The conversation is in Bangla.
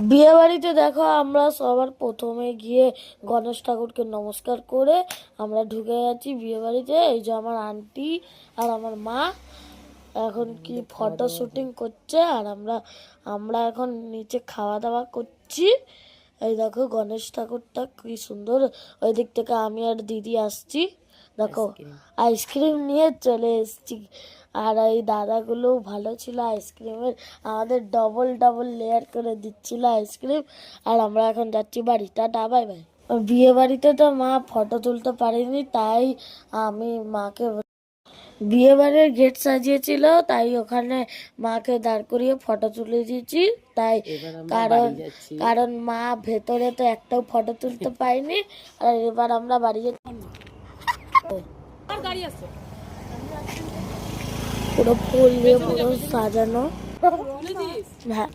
বিয়ে বাড়িতে দেখো আমরা সবার প্রথমে গিয়ে গণেশ ঠাকুরকে নমস্কার করে আমরা ঢুকে যাচ্ছি বিয়ে বাড়িতে। এই যে আমার আন্টি আর আমার মা এখন কি ফটো শুটিং করছে, আর আমরা আমরা এখন নিচে খাওয়া দাওয়া করছি। এই দেখো গণেশ ঠাকুরটা কি সুন্দর, ওই দিক থেকে আমি আর দিদি আসছি। দেখো আইসক্রিম নিয়ে চলে এসেছি, আর এই দাদাগুলো ভালো ছিল আইসক্রিমের, আমাদের ডবল ডবল লেয়ার করে দিচ্ছিল আইসক্রিম। আর আমরা এখন যাচ্ছি বাড়ি, টাটা বাই বাই। বিয়ে বাড়িতে তো মা ফটো তুলতে পারিনি, তাই আমি মাকে বিয়ে বাড়ির গেট সাজিয়েছিল, তাই ওখানে মাকে দাঁড় করিয়ে ফটো তুলে দিয়েছি। তাই কারণ কারণ মা ভেতরে তো একটাও ফটো তুলতে পাইনি। আর এবার আমরা বাড়ি যাচ্ছি। পুরো ফুল দিয়ে পুরো সাজানো। হ্যাঁ।